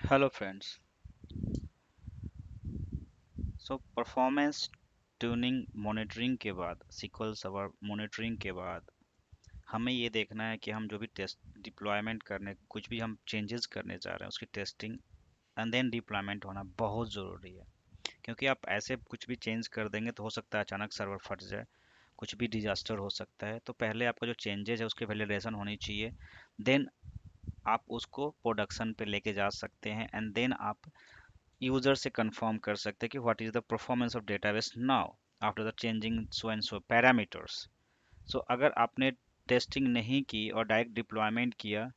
Hello friends. So performance tuning monitoring के बाद SQL server monitoring के बाद हमें ये देखना है कि हम जो भी टेस्ट डिप्लॉयमेंट करने कुछ भी हम चेंजेस करने जा रहे हैं उसकी टेस्टिंग एंड देन डिप्लॉयमेंट होना बहुत ज़रूरी है। क्योंकि आप ऐसे कुछ भी चेंज कर देंगे तो हो सकता है अचानक सर्वर फट जाए, कुछ भी डिजास्टर हो सकता है। तो पहले आपका जो चेंजेस है उसकी वैलिडेशन होनी चाहिए, देन आप उसको प्रोडक्शन पे लेके जा सकते हैं एंड देन आप यूजर से कंफर्म कर सकते हैं कि what is the performance of database now after the changing so and so parameters. So अगर आपने टेस्टिंग नहीं की और डायरेक्ट डिप्लॉयमेंट किया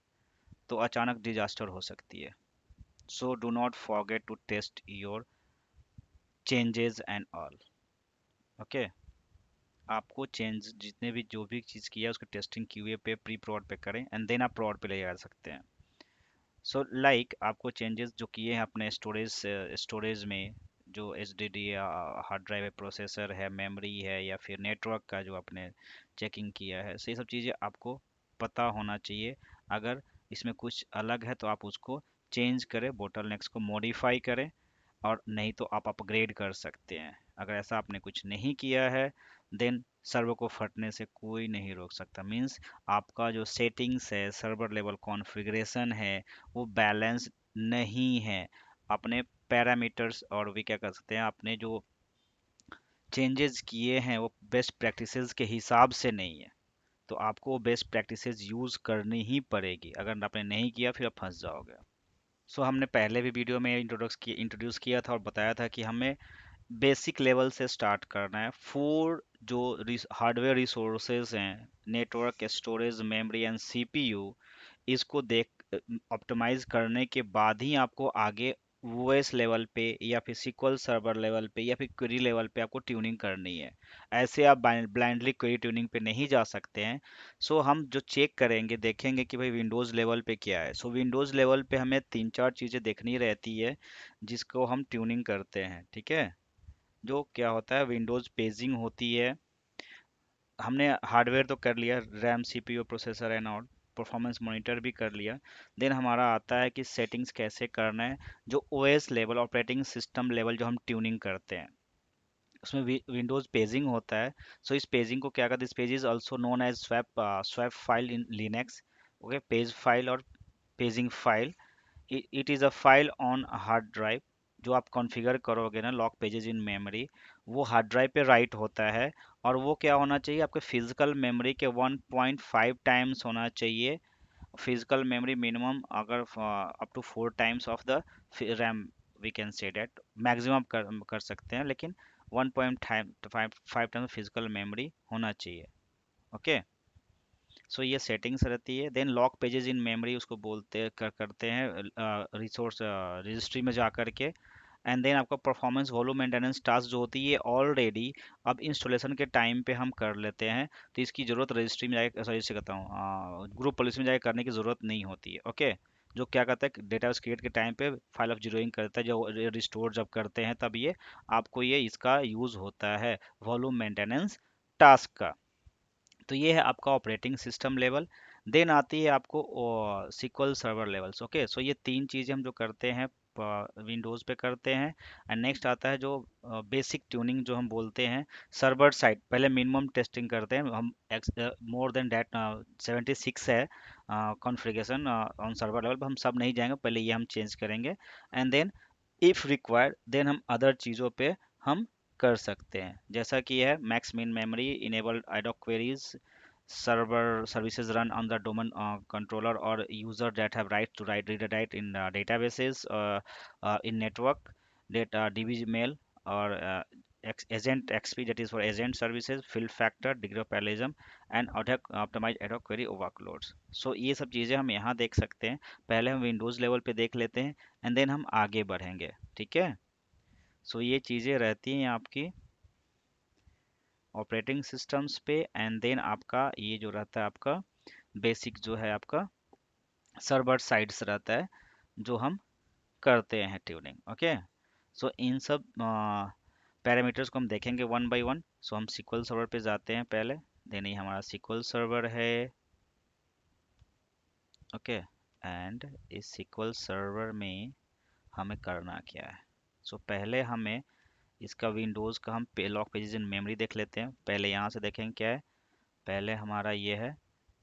तो अचानक डिजास्टर हो सकती है। So do not forget to test your changes and all. Okay, आपको चेंज जितने भी जो भी चीज़ किया है उसकी टेस्टिंग क्यूए पे प्री प्रोड पे करें एंड देन आप प्रोड पे ले जा सकते हैं। सो लाइक आपको चेंजेस जो किए हैं अपने स्टोरेज में, जो H D D hard drive है, प्रोसेसर है, मेमोरी है, या फिर नेटवर्क का जो आपने चेकिंग किया है, so ये सब चीज़ें आपको पता होना चाहिए। अगर इसमें कुछ अलग है तो आप उसको चेंज करें, बोटलनेक्स को मॉडिफाई करें, और नहीं तो आप अपग्रेड कर सकते हैं। अगर ऐसा आपने कुछ नहीं किया है देन सर्वर को फटने से कोई नहीं रोक सकता। मीन्स आपका जो सेटिंग्स है, सर्वर लेवल कॉन्फ़िगरेशन है, वो बैलेंस नहीं है। अपने पैरामीटर्स और भी क्या कर सकते हैं, आपने जो चेंजेस किए हैं वो बेस्ट प्रैक्टिसेस के हिसाब से नहीं है। तो आपको बेस्ट प्रैक्टिसेस यूज़ करनी ही पड़ेगी। अगर आपने नहीं किया फिर आप फंस जाओगे। सो हमने पहले भी वीडियो में इंट्रोड्यूस किया था और बताया था कि हमें बेसिक लेवल से स्टार्ट करना है। फोर जो हार्डवेयर रिसोर्सेज हैं, network, storage, memory and CPU, इसको देख ऑप्टिमाइज करने के बाद ही आपको आगे ओएस लेवल पे या फिर SQL सर्वर लेवल पे या फिर क्वेरी लेवल पे आपको ट्यूनिंग करनी है। ऐसे आप ब्लाइंडली क्वेरी ट्यूनिंग पे नहीं जा सकते हैं। सो हम जो चेक करेंगे, देखेंगे कि भाई विंडोज़ लेवल पे क्या है। सो विंडोज़ लेवल पे हमें तीन चार चीज़ें देखनी रहती है जिसको हम ट्यूनिंग करते हैं। ठीक है, जो क्या होता है, विंडोज़ पेजिंग होती है। हमने हार्डवेयर तो कर लिया, RAM, CPU, processor and all. Performance monitor भी कर लिया। देन हमारा आता है कि सेटिंग्स कैसे करना है, जो OS level, operating system level जो हम ट्यूनिंग करते हैं, उसमें विंडोज पेजिंग होता है। सो इस पेजिंग को क्या कहते हैं, इस page is also known as swap file in Linux. Okay, page file और paging file, it is a file on hard drive. जो आप कॉन्फ़िगर करोगे ना, लॉक पेजेस इन मेमोरी, वो हार्ड ड्राइव पे राइट होता है। और वो क्या होना चाहिए, आपके फिजिकल मेमोरी के 1.5 टाइम्स होना चाहिए। फिजिकल मेमोरी मिनिमम अगर up to 4 times of the RAM, we can say that. Maximum कर सकते हैं, लेकिन 1.5 टाइम्स फिजिकल मेमोरी होना चाहिए। ओके, सो ये सेटिंग्स रहती है। Then lock pages in memory उसको करते हैं रिसोर्स रजिस्ट्री में जा करके। एंड देन आपका परफॉर्मेंस वॉल्यूम मेंटेनेंस टास्क जो होती है ऑलरेडी अब इंस्टॉलेशन के टाइम पे हम कर लेते हैं, तो इसकी ज़रूरत रजिस्ट्री में जाके, सॉरी से कहता हूँ, ग्रुप पॉलिसी में जाके करने की ज़रूरत नहीं होती है। ओके, जो क्या कहता है, डेटा क्रिएट के टाइम पे फाइल ऑफ जीरोइंग करता है, जो रिस्टोर जब करते हैं तब ये आपको ये इसका यूज़ होता है, वॉल्यूम मेंटेनेंस टास्क का। तो ये है आपका ऑपरेटिंग सिस्टम लेवल। देन आती है आपको SQL server levels. Okay, so ये तीन चीज़ें हम जो करते हैं विंडोज़ पे करते हैं। एंड नेक्स्ट आता है जो बेसिक ट्यूनिंग जो हम बोलते हैं सर्वर साइड। पहले मिनिमम टेस्टिंग करते हैं हम, मोर देन डैट 76 है कॉन्फ़िगरेशन ऑन सर्वर लेवल, हम सब नहीं जाएंगे, पहले ये हम चेंज करेंगे। And then if required then हम अदर चीज़ों पे हम कर सकते हैं, जैसा कि है max min memory, enabled ad hoc queries, server services run on the domain controller or user that have right to read and write in databases in network data db mail or agent xp, that is for agent services, fill factor, degree of parallelism and optimize ad hoc query workloads. So ये सब चीज़ें हम यहाँ देख सकते हैं। पहले हम विंडोज़ लेवल पे देख लेते हैं एंड देन हम आगे बढ़ेंगे। ठीक है, सो ये चीज़ें रहती हैं आपकी ऑपरेटिंग सिस्टम्स पे। एंड देन आपका ये जो रहता है आपका बेसिक जो है आपका सर्वर साइड्स रहता है, जो हम करते हैं ट्यूनिंग। ओके, सो इन सब पैरामीटर्स को हम देखेंगे वन बाय वन। सो हम SQL सर्वर पे जाते हैं पहले। देन ये हमारा SQL सर्वर है। ओके, एंड इस SQL सर्वर में हमें करना क्या है। पहले हमें इसका विंडोज़ का हम लॉक पेजेस इन मेमोरी देख लेते हैं। पहले यहाँ से देखेंगे क्या है। पहले हमारा ये है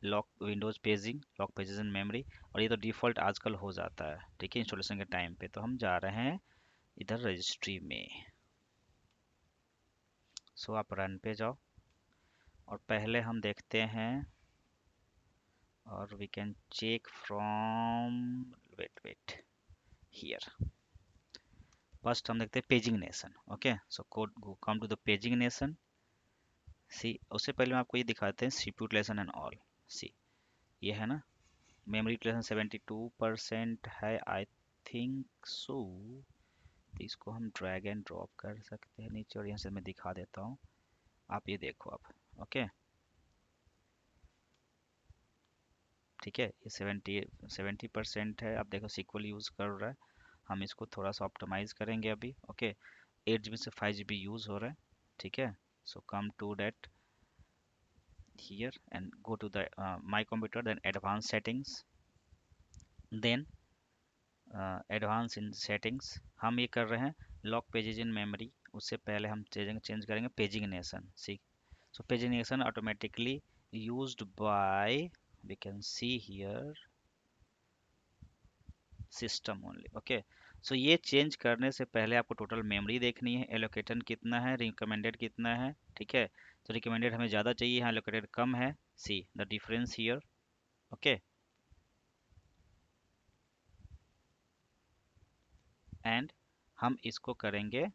lock Windows paging lock pages in memory, और ये तो डिफ़ॉल्ट आजकल हो जाता है, ठीक है, इंस्टॉलेशन के टाइम पे। तो हम जा रहे हैं इधर रजिस्ट्री में। आप रन पे जाओ और पहले हम देखते हैं, और we can check from, wait wait here. First हम देखते हैं pagination. Okay, so code come to the paging nation. See, उससे पहले हम आपको ये दिखाते हैं CPU utilization and all. See, ये है ना, मेमोरी यूटिलाइजेशन 72% है, आई थिंक सो। इसको हम ड्रैग एंड ड्रॉप कर सकते हैं नीचे, और यहाँ से मैं दिखा देता हूँ। आप ये देखो आप। ओके, ठीक है, ये 70% है। आप देखो सिक्वल यूज़ कर रहा है। हम इसको थोड़ा सा ऑप्टिमाइज़ करेंगे अभी। ओके, 8 GB से 5 GB यूज़ हो रहा है, ठीक है। Come to that here and go to the my computer, then advanced settings, then advanced in settings। हम ये कर रहे हैं लॉक पेजेज इन मेमोरी। उससे पहले हम चेंज करेंगे paging nation. See, pagination automatically used by, we can see here system ओनली। ओके, ये चेंज करने से पहले आपको टोटल मेमोरी देखनी है, एलोकेटेड कितना है, रिकमेंडेड कितना है, ठीक है। रिकमेंडेड हमें ज़्यादा चाहिए, यहाँ एलोकेटेड कम है। See the difference here. Okay, and हम इसको करेंगे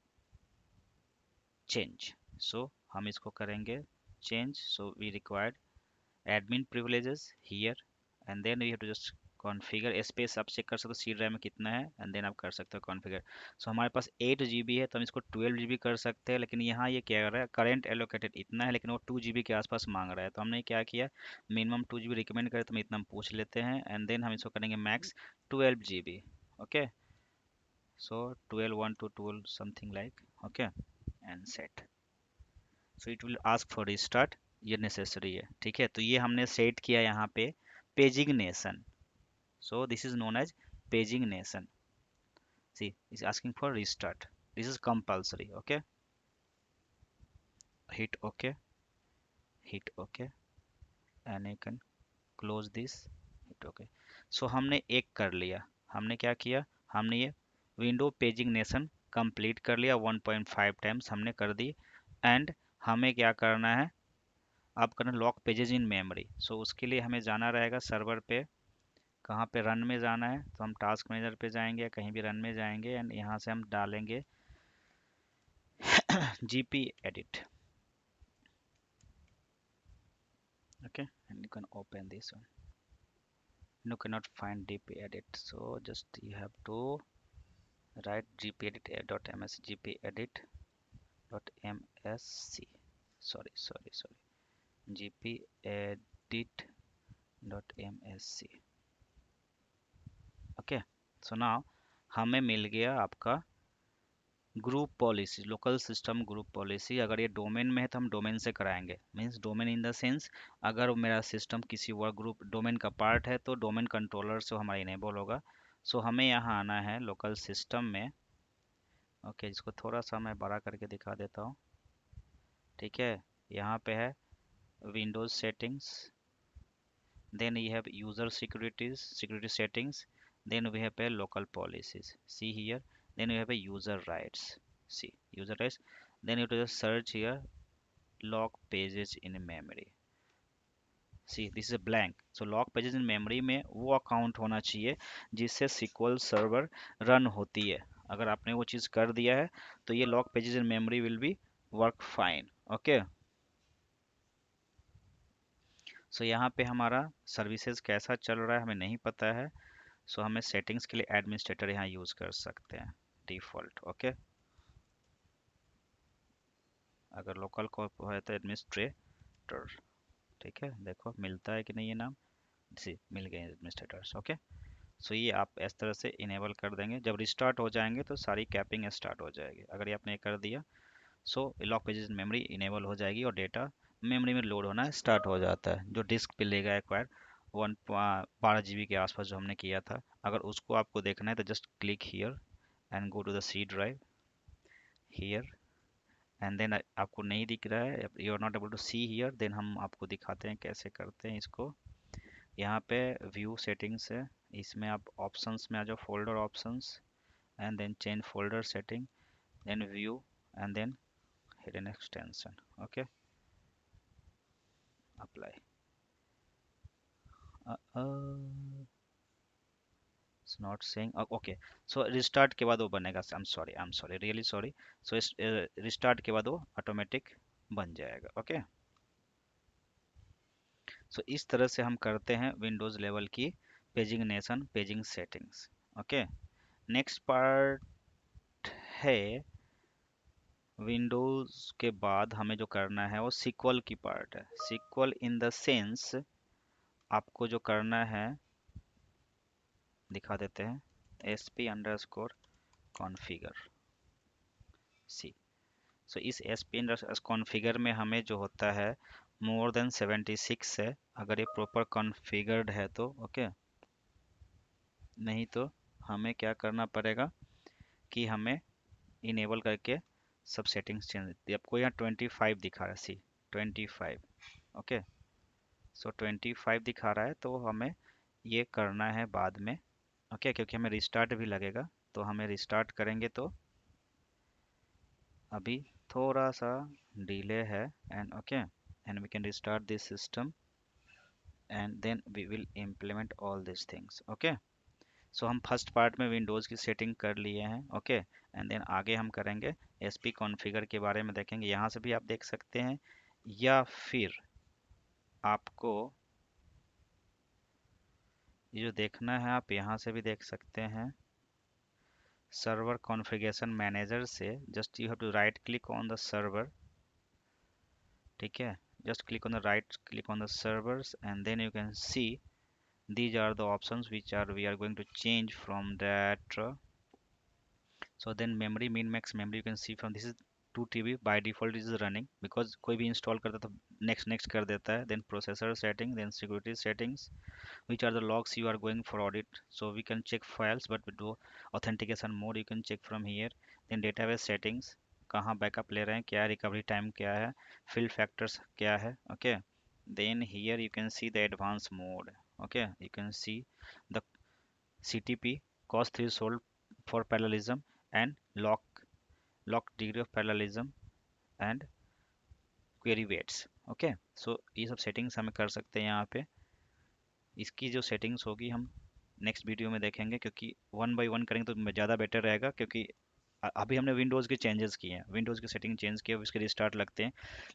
चेंज। हम इसको करेंगे change. We required admin privileges here, and then we have to just configure space. आप चेक कर सकते हो सी ड्राइव में कितना है, एंड देन आप कर सकते हो कॉन्फ़िगर। हमारे पास 8 GB है, तो हम इसको 12 GB कर सकते हैं। लेकिन यहाँ ये क्या कर रहा है, करंट एलोकेटेड इतना है, लेकिन वो 2 GB के आसपास मांग रहा है। तो हमने क्या किया, मिनिमम 2 GB रिकमेंड करे, तो हम इतना हम पूछ लेते हैं, एंड देन हम इसको करेंगे max 12 GB। Okay, 12 1 to 12 something like। okay, and set। it will ask for restart। ये नेसेसरी है, ठीक है। तो ये हमने सेट किया यहाँ पे paging nation. This is known as paging nation. C, is asking for restart, this is compulsory। okay, hit ok, hit ok, and you can close this, hit ok। हमने एक कर लिया। हमने क्या किया, हमने ये विंडो पेजिंग नेशन कंप्लीट कर लिया, 1.5 टाइम्स हमने कर दी। एंड हमें क्या करना है, अब करना लॉक पेजेज इन मेमोरी। उसके लिए हमें जाना रहेगा सर्वर पे। कहाँ पे, रन में जाना है, तो हम टास्क मैनेजर पे जाएंगे या कहीं भी रन में जाएंगे, एंड यहाँ से हम डालेंगे gp edit। okay, and you can open this one। you cannot find gp edit, so just you have to write gpedit.ms, gpedit.msc, sorry, gpedit.msc। Okay, now हमें मिल गया आपका group policy, local system group policy. अगर ये domain में है तो हम domain से कराएंगे, means domain in the sense, अगर मेरा सिस्टम किसी वर्क ग्रुप डोमेन का पार्ट है तो डोमेन कंट्रोलर से हमारा इनेबल होगा। हमें यहाँ आना है लोकल सिस्टम में। ओके, इसको थोड़ा सा मैं बड़ा करके दिखा देता हूँ, ठीक है। यहाँ पे है Windows settings, then you have user security settings, then we have a local policies, see here, then we have a user rights, see user rights, then you have to just search here log pages in memory। see this is a blank, log pages in memory में वो account होना चाहिए जिससे SQL server run होती है। अगर आपने वो चीज़ कर दिया है तो ये log pages in memory will be work fine। Okay, यहाँ पे हमारा सर्विसेज कैसा चल रहा है हमें नहीं पता है। हमें सेटिंग्स के लिए एडमिनिस्ट्रेटर यहाँ यूज़ कर सकते हैं डिफ़ॉल्ट। ओके, अगर लोकल को है तो एडमिनिस्ट्रेटर, ठीक है। देखो मिलता है कि नहीं ये नाम, जी मिल गए एडमिनिस्ट्रेटर्स। ओके, ये आप इस तरह से इनेबल कर देंगे। जब रिस्टार्ट हो जाएंगे तो सारी कैपिंग स्टार्ट हो जाएगी। अगर ये आपने कर दिया, लॉक पेजेस मेमोरी इनेबल हो जाएगी और डेटा मेमोरी में लोड होना स्टार्ट हो जाता है। जो डिस्क पे लेगा एक्वायर 12 GB के आसपास जो हमने किया था, अगर उसको आपको देखना है तो just click here and go to the C drive here, and then आपको नहीं दिख रहा है, you are not able to see here, then हम आपको दिखाते हैं कैसे करते हैं इसको। यहाँ पे व्यू सेटिंग्स है, इसमें आप ऑप्शंस में आ जाओ, folder options, and then change folder setting, then view, and then hidden extension, okay, apply. It's not saying, okay, so restart के बाद वो बनेगा, I am sorry, really sorry. So इस रिस्टार्ट के बाद वो ऑटोमेटिक बन जाएगा, ओके। सो इस तरह से हम करते हैं विंडोज़ लेवल की paging nation, paging settings, okay. Next part है विंडोज़ के बाद हमें जो करना है वो सीक्वल की पार्ट है। सीक्वल इन द सेंस आपको जो करना है दिखा देते हैं, sp अंडरस्कोर कॉन्फ़िगर सी। सो इस sp अंडरस्कोर कॉन्फ़िगर में हमें जो होता है मोर देन 76 है, अगर ये प्रॉपर कॉन्फ़िगर्ड है तो, ओके। नहीं तो हमें क्या करना पड़ेगा कि हमें इनेबल करके सब सेटिंग्स चेंज, आपको यहाँ 25 दिखा रहा है, सी 25, ओके। सो 25 दिखा रहा है, तो हमें ये करना है बाद में, ओके, क्योंकि हमें रिस्टार्ट भी लगेगा, तो हमें रिस्टार्ट करेंगे तो अभी थोड़ा सा डिले है, and okay, and we can restart this system and then we will implement all this things, okay. So हम फर्स्ट पार्ट में विंडोज़ की सेटिंग कर लिए हैं, ओके, एंड देन आगे हम करेंगे एसपी कॉन्फ़िगर के बारे में देखेंगे, यहाँ से भी आप देख सकते हैं, या फिर आपको ये जो देखना है आप यहाँ से भी देख सकते हैं, सर्वर कॉन्फ़िगरेशन मैनेजर से just you have to right click on the server, ठीक है, just click on the right click on the servers, and then you can see these are the options which are we are going to change from that. So then memory min max memory you can see from this is 2 TB by default is running because कोई भी install करता है तो next next कर देता है, then processor setting, then security settings, which are the logs you are going for audit, so we can check files but we do authentication mode you can check from here, then database settings, कहाँ backup ले रहे हैं, क्या recovery time क्या है, fill factors क्या है, okay. then here you can see the advanced mode, okay, you can see the CTP, cost threshold for parallelism, and lock degree of parallelism, and query weights, okay. So ये सब settings हमें कर सकते हैं यहाँ पे। इसकी जो सेटिंग्स होगी हम नेक्स्ट वीडियो में देखेंगे, क्योंकि वन बाय वन करेंगे तो ज़्यादा बेटर रहेगा, क्योंकि अभी हमने विंडोज़ के चेंजेस किए हैं, विंडोज़ की सेटिंग चेंज किए, उसके रिस्टार्ट लगते हैं,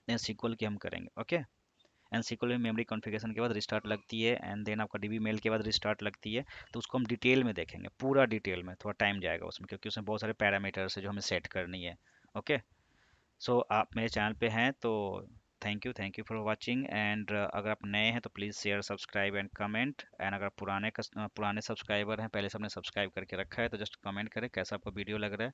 देन सीक्वल की हम करेंगे, ओके। एंड सीक्वल में मेमोरी कॉन्फ़िगरेशन के बाद रिस्टार्ट लगती है, एंड देन आपका डीबी मेल के बाद रिस्टार्ट लगती है, तो उसको हम डिटेल में देखेंगे, पूरा डिटेल में, थोड़ा टाइम जाएगा उसमें, क्योंकि उसमें बहुत सारे पैरामीटर्स है जो हमें सेट करनी है, ओके। सो आप मेरे चैनल पे हैं तो thank you for watching, and अगर आप नए हैं तो please share subscribe and comment, and अगर पुराने सब्सक्राइबर हैं, पहले से आपने सब्सक्राइब करके रखा है, तो जस्ट कमेंट करें कैसा आपको वीडियो लग रहा है,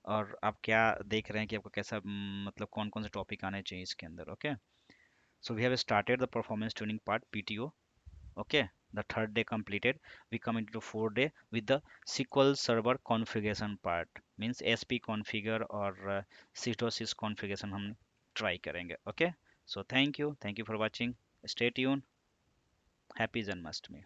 और आप क्या देख रहे हैं कि आपको कैसा मतलब कौन कौन से टॉपिक आने चाहिए इसके अंदर, okay. So we have started the performance tuning part PTO. Okay, the third day completed. We come into the fourth day with the SQL Server configuration part. Means SP configure or sys configuration हम try करेंगे. Okay. So thank you for watching. Stay tuned. Happy Janmashtami.